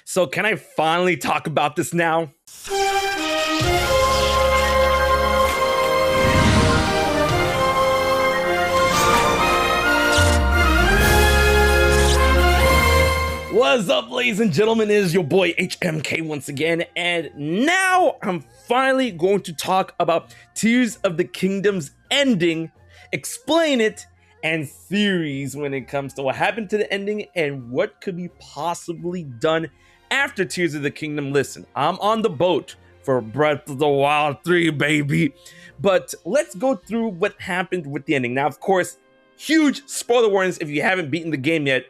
So can I finally talk about this now? What's up, ladies and gentlemen? It is your boy HMK once again, and now I'm finally going to talk about Tears of the Kingdom's ending, explain it, and theories when it comes to what happened to the ending and what could be possibly done after Tears of the Kingdom. Listen, I'm on the boat for Breath of the Wild 3, baby. But let's go through what happened with the ending. Now, of course, huge spoiler warnings if you haven't beaten the game yet.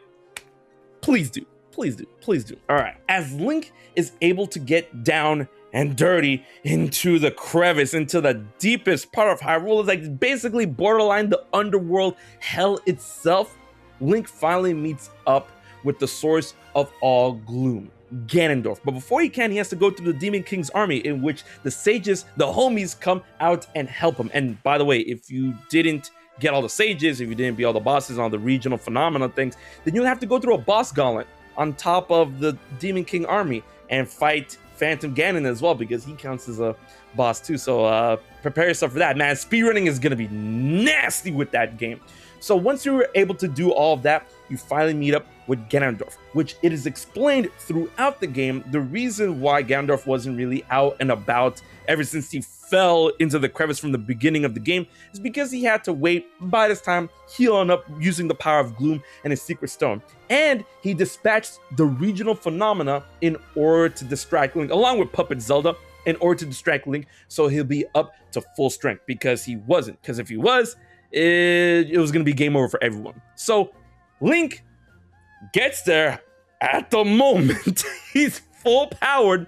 Please do. Please do. Please do. All right. As Link is able to get down and dirty into the crevice, into the deepest part of Hyrule, is like basically borderline the underworld hell itself, Link finally meets up with the source of all gloom, Ganondorf. But before he can, he has to go through the Demon King's army, in which the sages, the homies, come out and help him. And by the way, if you didn't get all the sages, if you didn't beat all the bosses on the regional phenomena things, then you'll have to go through a boss gauntlet on top of the Demon King army and fight Phantom Ganon as well, because he counts as a boss too. So prepare yourself for that, man. Speedrunning is gonna be nasty with that game. So once you were able to do all of that, you finally meet up with Ganondorf, which it is explained throughout the game the reason why Ganondorf wasn't really out and about ever since he fell into the crevice from the beginning of the game is because he had to wait, by this time, healing up using the power of gloom and his secret stone. And he dispatched the regional phenomena in order to distract Link, along with Puppet Zelda, in order to distract Link so he'll be up to full strength, because he wasn't. Because if he was, it was going to be game over for everyone. So Link gets there at the moment. He's full powered.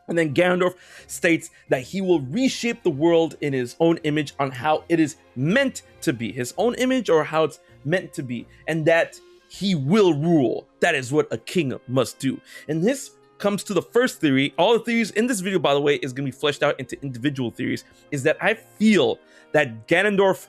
And then Ganondorf states that he will reshape the world in his own image, on how it is meant to be. His own image, or how it's meant to be. And that he will rule. That is what a king must do. And this comes to the first theory. All the theories in this video, by the way, is going to be fleshed out into individual theories. Is that I feel that Ganondorf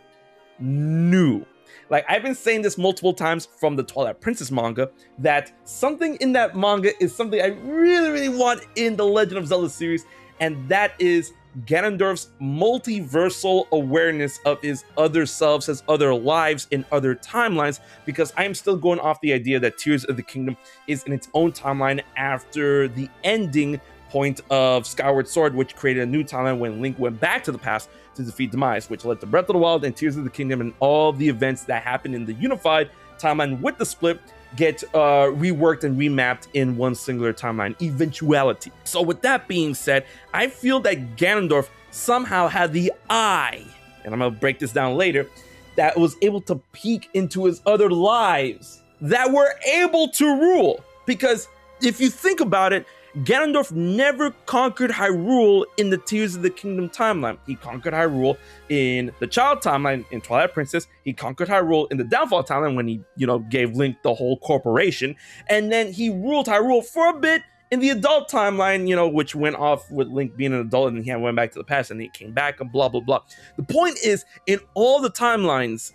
knew. Like, I've been saying this multiple times from the Twilight Princess manga, that something in that manga is something I really, really want in the Legend of Zelda series, and that is Ganondorf's multiversal awareness of his other selves, his other lives in other timelines, because I am still going off the idea that Tears of the Kingdom is in its own timeline after the ending point of Skyward Sword, which created a new timeline when Link went back to the past to defeat Demise, which led to Breath of the Wild and Tears of the Kingdom, and all the events that happened in the unified timeline with the split get reworked and remapped in one singular timeline eventuality. So with that being said, I feel that Ganondorf somehow had the eye, and I'm gonna break this down later, that was able to peek into his other lives that were able to rule. Because if you think about it, Ganondorf never conquered Hyrule in the Tears of the Kingdom timeline. He conquered Hyrule in the Child timeline in Twilight Princess. He conquered Hyrule in the Downfall timeline when he, gave Link the whole corporation. And then he ruled Hyrule for a bit in the adult timeline, which went off with Link being an adult, and he went back to the past and he came back and blah, blah, blah. The point is, in all the timelines,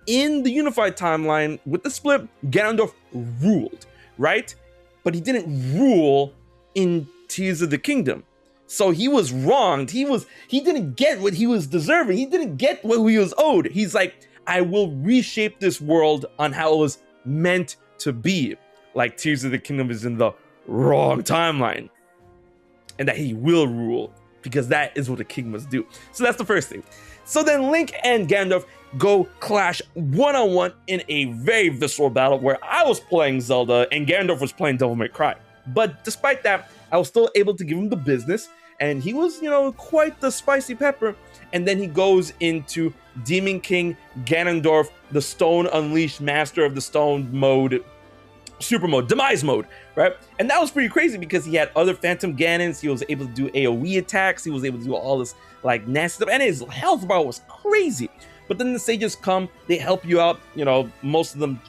in the unified timeline with the split, Ganondorf ruled, right? But he didn't rule in Tears of the Kingdom. So he was wronged. He didn't get what he was deserving. He didn't get what he was owed. He's like, I will reshape this world on how it was meant to be. Like Tears of the Kingdom is in the wrong timeline. And that he will rule, because that is what a king must do. So that's the first thing. So then Link and Ganondorf go clash one-on-one in a very visceral battle where I was playing Zelda and Ganondorf was playing Devil May Cry. But despite that, I was still able to give him the business, and he was, quite the spicy pepper. And then he goes into Demon King Ganondorf, the Stone Unleashed Master of the Stone mode, super mode, Demise mode, right? And that was pretty crazy because he had other Phantom Ganons. He was able to do AoE attacks. He was able to do all this like nasty stuff, and his health bar was crazy. But then the sages come, they help you out. Most of them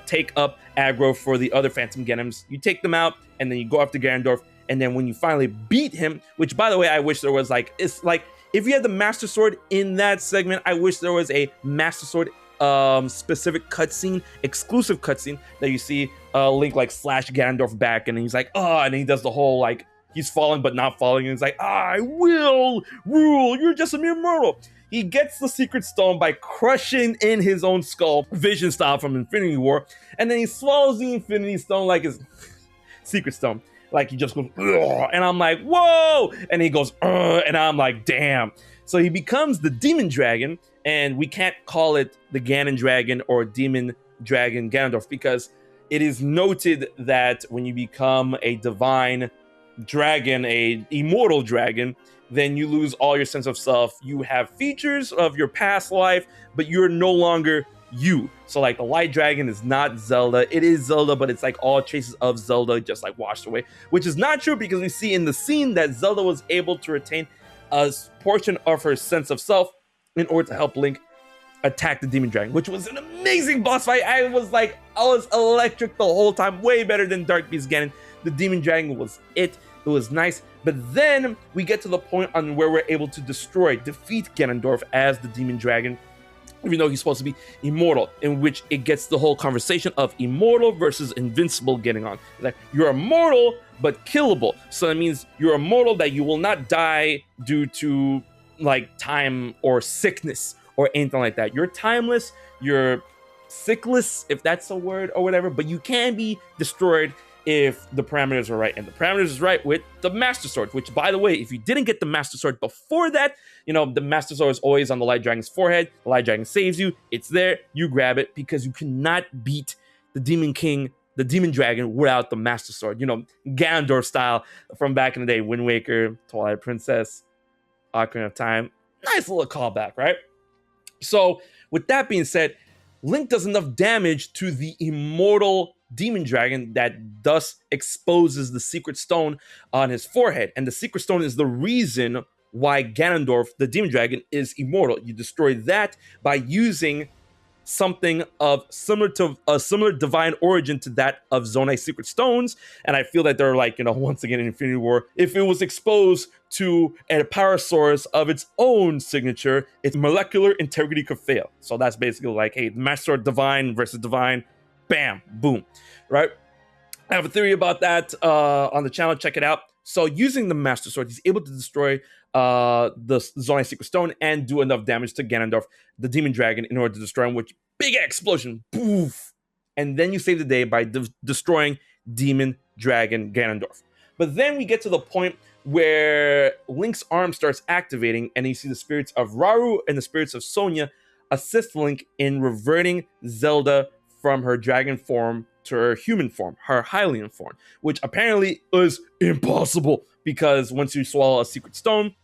take up aggro for the other Phantom Ganons. You take them out, and then you go after Ganondorf. And then when you finally beat him, which by the way, I wish there was it's like if you had the Master Sword in that segment, I wish there was a Master Sword specific cutscene, exclusive cutscene that you see Link like slash Ganondorf back, and he's like, oh, and he does the whole like he's falling but not falling, and he's like, I will rule. You're just a mere mortal. He gets the Secret Stone by crushing in his own skull, Vision style from Infinity War, and then he swallows the Infinity Stone like his Secret Stone. Like he just goes, ugh, and I'm like, whoa! And he goes, ugh, and I'm like, damn. So he becomes the Demon Dragon, and we can't call it the Ganon Dragon or Demon Dragon Ganondorf because it is noted that when you become a divine dragon, a immortal dragon, then you lose all your sense of self. You have features of your past life, but you're no longer you. So like the Light Dragon is not Zelda. It is Zelda, but it's like all traces of Zelda just like washed away, which is not true because we see in the scene that Zelda was able to retain a portion of her sense of self in order to help Link attack the Demon Dragon, which was an amazing boss fight. I was electric the whole time, way better than Dark Beast Ganon. The Demon Dragon was it. It was nice, but then we get to the point on where we're able to defeat Ganondorf as the Demon Dragon, even though he's supposed to be immortal, in which it gets the whole conversation of immortal versus invincible getting on. Like, you're immortal, but killable. So that means you're immortal that you will not die due to like time or sickness or anything like that. You're timeless, you're sickless, if that's a word or whatever, but you can be destroyed if the parameters are right. And the parameters is right with the Master Sword, which, by the way, if you didn't get the Master Sword before that, you know, the Master Sword is always on the Light Dragon's forehead. The Light Dragon saves you. It's there. You grab it because you cannot beat the Demon King, the Demon Dragon, without the Master Sword. You know, Ganondorf style from back in the day. Wind Waker, Twilight Princess, Ocarina of Time. Nice little callback, right? So, with that being said, Link does enough damage to the immortal Demon Dragon that thus exposes the Secret Stone on his forehead. And the Secret Stone is the reason why Ganondorf, the Demon Dragon, is immortal. You destroy that by using something of similar divine origin to that of Zonai's Secret Stones. And I feel that they're like, you know, once again in Infinity War, if it was exposed to a power source of its own signature, its molecular integrity could fail. So that's basically like, hey, Master Sword divine versus divine, bam, boom, right? I have a theory about that on the channel. Check it out. So using the Master Sword, he's able to destroy the Zonai Secret Stone and do enough damage to Ganondorf, the Demon Dragon, in order to destroy him, which big explosion, poof. And then you save the day by destroying Demon Dragon Ganondorf. But then we get to the point where Link's arm starts activating, and you see the spirits of Rauru and the spirits of Sonia assist Link in reverting Zelda from her dragon form to her human form, her Hylian form, which apparently is impossible because once you swallow a Secret Stone,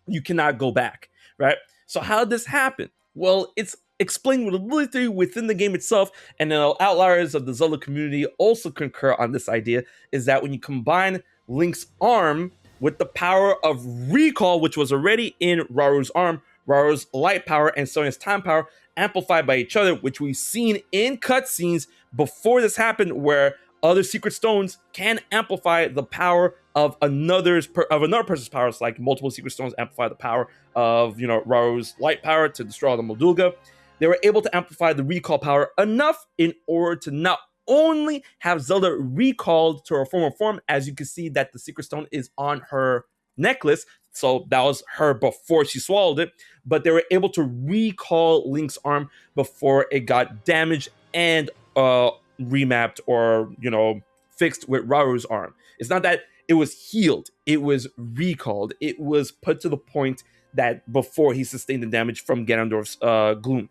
you cannot go back, right? So how did this happen? Well, it's explained with a little theory within the game itself, and then outliers of the Zelda community also concur on this idea, is that when you combine Link's arm with the power of recall, which was already in Rauru's arm, Rauru's light power and Sonia's time power amplified by each other, which we've seen in cutscenes before this happened, where other Secret Stones can amplify the power of another person's powers, like multiple Secret Stones amplify the power of, you know, Rauru's light power to destroy the Moldulga. They were able to amplify the recall power enough in order to not only have Zelda recalled to her former form, as you can see that the Secret Stone is on her necklace, so that was her before she swallowed it, but they were able to recall Link's arm before it got damaged and remapped or, you know, fixed with Rauru's arm. It's not that it was healed, it was recalled. It was put to the point that before he sustained the damage from Ganondorf's gloom.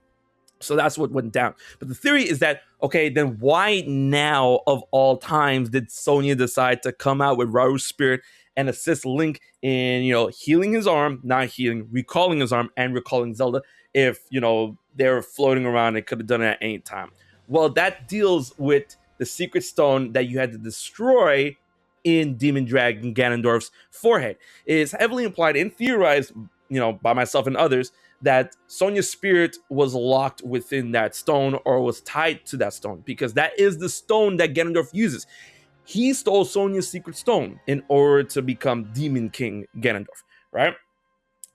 So that's what went down. But the theory is that, okay, then why now of all times did Sonia decide to come out with Rauru's spirit and assist Link in, you know, healing his arm, not healing, recalling his arm and recalling Zelda, if, you know, they were floating around and could have done it at any time? Well, that deals with the Secret Stone that you had to destroy in Demon Dragon Ganondorf's forehead. It is heavily implied and theorized, you know, by myself and others, that Sonia's spirit was locked within that stone or was tied to that stone, because that is the stone that Ganondorf uses. He stole Sonia's Secret Stone in order to become Demon King Ganondorf, right?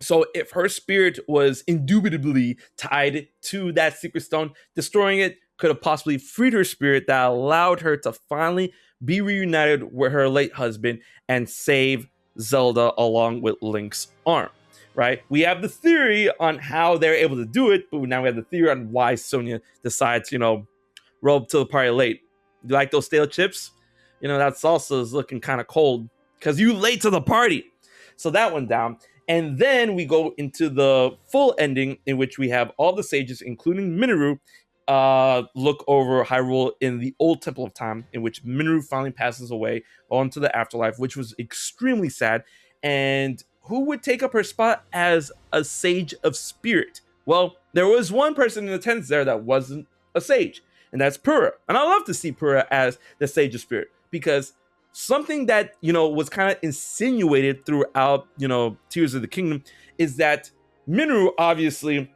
So if her spirit was indubitably tied to that secret stone, destroying it could have possibly freed her spirit that allowed her to finally be reunited with her late husband and save Zelda along with Link's arm. Right? We have the theory on how they're able to do it, but now we have the theory on why Sonya decides, roll up to the party late. You like those stale chips? That salsa is looking kind of cold because you late to the party. So that went down. And then we go into the full ending in which we have all the sages, including Minoru, look over Hyrule in the old Temple of Time, in which Minoru finally passes away onto the afterlife, which was extremely sad. And who would take up her spot as a sage of spirit? Well, there was one person in attendance there that wasn't a sage, and that's Purah. And I love to see Purah as the sage of spirit, because something that, was kind of insinuated throughout, Tears of the Kingdom is that Minoru, obviously,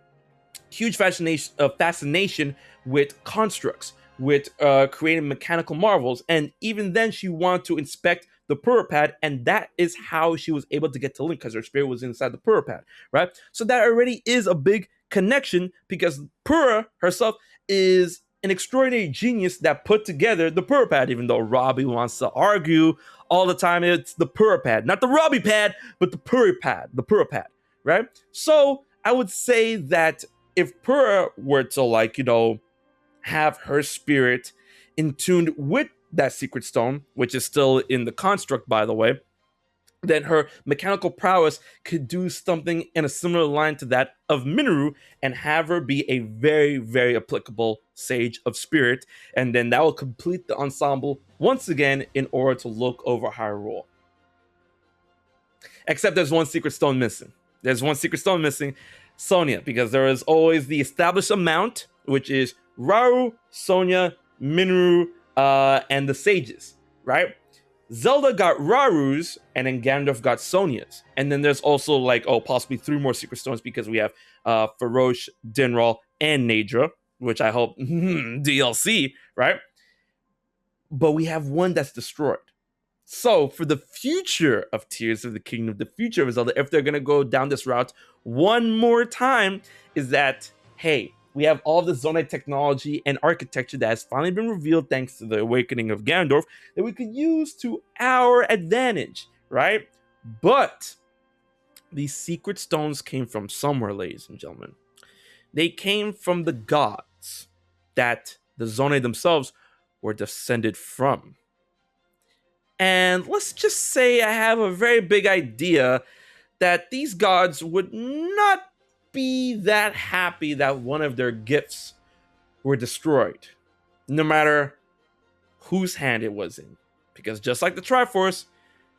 huge fascination with constructs, with creating mechanical marvels. And even then, she wanted to inspect the Purah Pad, and that is how she was able to get to Link, because her spirit was inside the Purah Pad, right? So that already is a big connection, because Purah herself is an extraordinary genius that put together the Purah Pad, even though Robbie wants to argue all the time it's the Purah Pad, not the Robbie Pad, but the Purah Pad, right? So I would say that if Purah were to have her spirit in tune with that secret stone, which is still in the construct, by the way, then her mechanical prowess could do something in a similar line to that of Minoru and have her be a very, very applicable sage of spirit. And then that will complete the ensemble once again in order to look over Hyrule. Except there's one secret stone missing. Sonya, because there is always the established amount, which is Rauru, Sonya, Minoru, and the sages, right? Zelda got Rauru's, and then Ganondorf got Sonya's. And then there's also possibly 3 more secret stones, because we have Farosh, Dinral, and Naydra, which I hope DLC, right? But we have one that's destroyed. So for the future of Tears of the Kingdom, the future of Zelda, if they're going to go down this route one more time, is that, hey, we have all the Zonai technology and architecture that has finally been revealed thanks to the awakening of Ganondorf that we could use to our advantage, right? But these secret stones came from somewhere, ladies and gentlemen. They came from the gods that the Zonai themselves were descended from. And let's just say I have a very big idea that these gods would not be that happy that one of their gifts were destroyed, no matter whose hand it was in. Because just like the Triforce,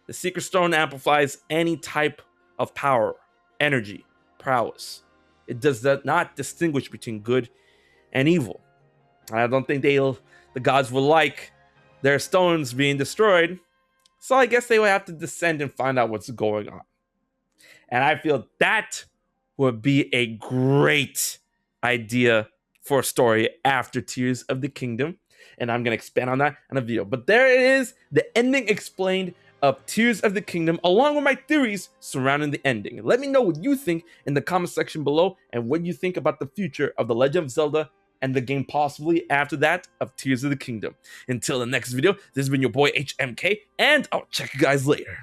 the Secret Stone amplifies any type of power, energy, prowess. It does not distinguish between good and evil. I don't think the gods will like their stones being destroyed, so I guess they will have to descend and find out what's going on. And I feel that would be a great idea for a story after Tears of the Kingdom. And I'm going to expand on that in a video. But there it is, the ending explained of Tears of the Kingdom, along with my theories surrounding the ending. Let me know what you think in the comment section below, and what you think about the future of The Legend of Zelda and the game possibly after that of Tears of the Kingdom. Until the next video, this has been your boy HMK, and I'll check you guys later.